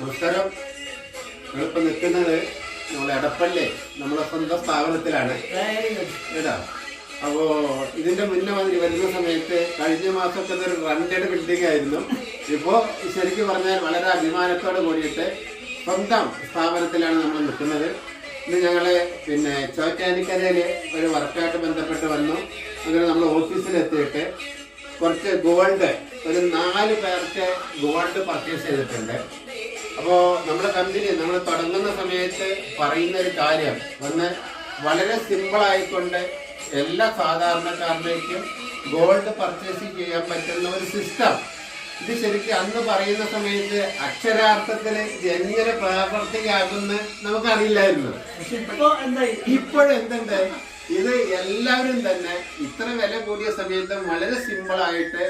നമസ്കാരം. ഞങ്ങളിപ്പോൾ നിൽക്കുന്നത് നമ്മളെ എടപ്പള്ളി നമ്മളെ സ്വന്തം സ്ഥാപനത്തിലാണ് കേട്ടോ. അപ്പോൾ ഇതിന്റെ മുന്നേ വരുന്ന സമയത്ത് കഴിഞ്ഞ മാസമൊക്കെ ഒരു റെന്റഡ് ബിൽഡിംഗ് ആയിരുന്നു. ഇപ്പോൾ ശരിക്കും പറഞ്ഞാൽ വളരെ അഭിമാനത്തോട് കൂടിയിട്ട് സ്വന്തം സ്ഥാപനത്തിലാണ് നമ്മൾ നിൽക്കുന്നത്. ഇന്ന് ഞങ്ങള് ചോറ്റാനിക്കരയിൽ ഒരു വർക്കായിട്ട് ബന്ധപ്പെട്ട് വന്നു. അങ്ങനെ നമ്മൾ ഓഫീസിലെത്തിയിട്ട് കുറച്ച് ഗോൾഡ് ഒരു 4 പേർക്ക് ഗോൾഡ് പർച്ചേസ് ചെയ്തിട്ടുണ്ട്. അപ്പോൾ നമ്മുടെ കമ്പനി നമ്മൾ തുടങ്ങുന്ന സമയത്ത് പറയുന്ന ഒരു കാര്യം വളരെ സിമ്പിളായിക്കൊണ്ട് എല്ലാ സാധാരണക്കാരിലേക്കും ഗോൾഡ് പർച്ചേസ് ചെയ്യാൻ പറ്റുന്ന ഒരു സിസ്റ്റം. ഇത് ശരിക്കും അന്ന് പറയുന്ന സമയത്ത് അക്ഷരാർത്ഥത്തിൽ എങ്ങനെ പ്രാവർത്തികമാകുമെന്ന് നമുക്കറിയില്ലായിരുന്നു. ഇപ്പോഴെന്തുണ്ട്, ഇത് എല്ലാവരും തന്നെ ഇത്ര വില കൂടിയ സമയത്ത് വളരെ സിമ്പിളായിട്ട്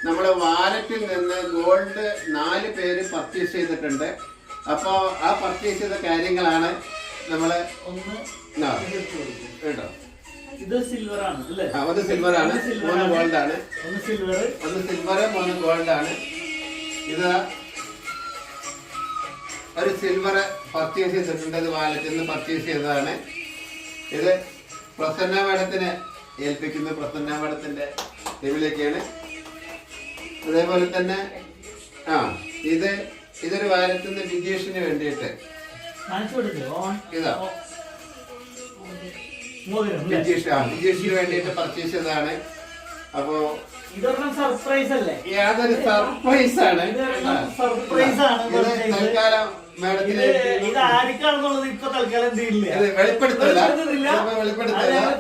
നമ്മളെ വാലറ്റിൽ നിന്ന് ഗോൾഡ് 4 പേര് പർച്ചേസ് ചെയ്തിട്ടുണ്ട്. അപ്പോൾ ആ പർച്ചേസ് ചെയ്ത കാര്യങ്ങളാണ് നമ്മള് കേട്ടോ. ഇത് സിൽവർ ആണ് അല്ലേ? അത് സിൽവർ ആണ്, 3 ഗോൾഡ് ആണ്. ഒന്ന് സിൽവർ 3 ഗോൾഡ് ആണ്. ഇത് ഒരു സിൽവർ പർച്ചേസ് ചെയ്തിട്ടുണ്ട്. ഇത് വാലറ്റിൽ നിന്ന് പർച്ചേസ് ചെയ്തതാണ്. ഇത് പ്രസന്ന മേഡത്തിനെ ഏൽപ്പിക്കുന്ന പ്രസന്ന മേഡത്തിന്റെ ടീമിലേക്കാണ്. അതേപോലെ തന്നെ ഇതൊരു വാലറ്റിൽ നിന്ന് വിജേഷിന് വേണ്ടിയിട്ട് ഇതാ വിജേഷിന് വേണ്ടിയിട്ട് പർച്ചേസ് ചെയ്തതാണ്. അപ്പോ സർപ്രൈസ് അല്ലേ? യാതൊരു സർപ്രൈസ് ആണ്. തൽക്കാലം മേഡത്തിന് വെളിപ്പെടുത്തില്ല.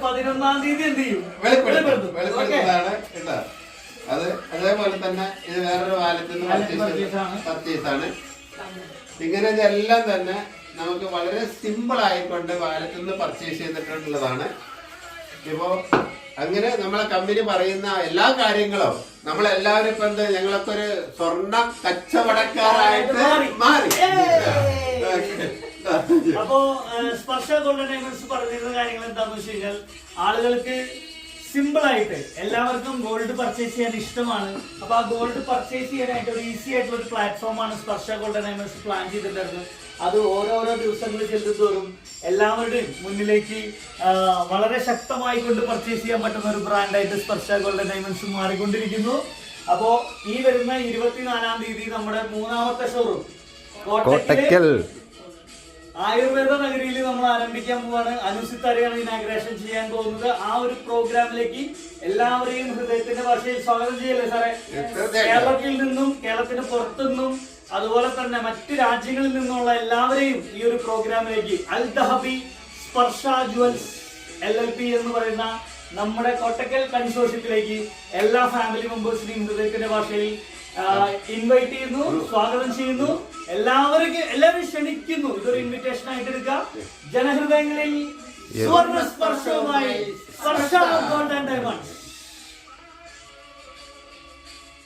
11-ാം തീയതി എന്ത് ചെയ്യും? വെളിപ്പെടുത്തുന്നതാണ് കേട്ടോ. അത് അതേപോലെ തന്നെ ഇത് വേറൊരു വാലറ്റിൽ നിന്ന് പർച്ചേസ് ആണ്. ഇങ്ങനെ ഇതെല്ലാം തന്നെ നമുക്ക് വളരെ സിമ്പിൾ ആയിക്കൊണ്ട് വാലറ്റിൽ നിന്ന് പർച്ചേസ് ചെയ്തിട്ടുള്ളതാണ്. ഇപ്പോ അങ്ങനെ നമ്മളെ കമ്പനി പറയുന്ന എല്ലാ കാര്യങ്ങളും നമ്മളെല്ലാവരും ഇപ്പൊ ഞങ്ങളൊക്കെ ഒരു സ്വർണ്ണ കച്ചവടക്കാരായിട്ട് മാറി. അപ്പോ സ്പർശ ഗോൾഡൻ ഡയമണ്ട്സ് പറഞ്ഞിരുന്ന കാര്യങ്ങൾ എന്താന്ന് വെച്ച് കഴിഞ്ഞാൽ ആളുകൾക്ക് സിമ്പിൾ ആയിട്ട് എല്ലാവർക്കും ഗോൾഡ് പർച്ചേസ് ചെയ്യാൻ ഇഷ്ടമാണ്. അപ്പൊ ആ ഗോൾഡ് പർച്ചേസ് ചെയ്യാനായിട്ട് ഒരു ഈസി ആയിട്ടുള്ള ഒരു പ്ലാറ്റ്ഫോമാണ് സ്പർശ ഗോൾഡൻ ഡയമണ്ട്സ് പ്ലാൻ ചെയ്തിട്ടുണ്ടായിരുന്നത്. അത് ഓരോരോ ദിവസങ്ങൾ ചെല്ലുന്തോറും എല്ലാവരുടെയും മുന്നിലേക്ക് വളരെ ശക്തമായി കൊണ്ട് പർച്ചേസ് ചെയ്യാൻ പറ്റുന്ന ഒരു ബ്രാൻഡായിട്ട് സ്പർശ ഗോൾഡൻ ഡയമണ്ട്സ് മാറിക്കൊണ്ടിരിക്കുന്നു. അപ്പോ ഈ വരുന്ന 24-ാം തീയതി നമ്മുടെ 3ാമത്തെ ഷോറൂം കോട്ടക്കൽ ആയുർവേദ നഗരിയിൽ നമ്മൾ ആരംഭിക്കാൻ പോവാണ്. അനുസിത്തരയാണ് ഇനാഗ്രേഷൻ ചെയ്യാൻ പോകുന്നത്. ആ ഒരു പ്രോഗ്രാമിലേക്ക് എല്ലാവരെയും ഹൃദയത്തിന്റെ ഭാഷയിൽ സ്വാഗതം ചെയ്യല്ലേ സാറേ? കേരളത്തിൽ നിന്നും കേരളത്തിന് പുറത്തുനിന്നും അതുപോലെ തന്നെ മറ്റ് രാജ്യങ്ങളിൽ നിന്നുള്ള എല്ലാവരെയും ഈ ഒരു പ്രോഗ്രാമിലേക്ക് അൽ ദഹബി സ്പർശ ജുവൽസ് LLP എന്ന് പറയുന്ന നമ്മുടെ കോട്ടക്കൽ കൺസോർഷ്യത്തിലേക്ക് എല്ലാ ഫാമിലി മെമ്പേഴ്സിനെയും ഹൃദയത്തിന്റെ ഭാഷയിൽ ഇൻവൈറ്റ് ചെയ്യുന്നു, സ്വാഗതം ചെയ്യുന്നു. എല്ലാവരും ക്ഷണിക്കുന്നു. ഇതൊരു ഇൻവിറ്റേഷൻ ആയിട്ട് എടുക്കാം. ജനഹൃദയങ്ങളിൽ സുവർണ്ണ സ്പർശവുമായി സ്പർശ ഗോൾഡൻ ഡയമണ്ട്സ്.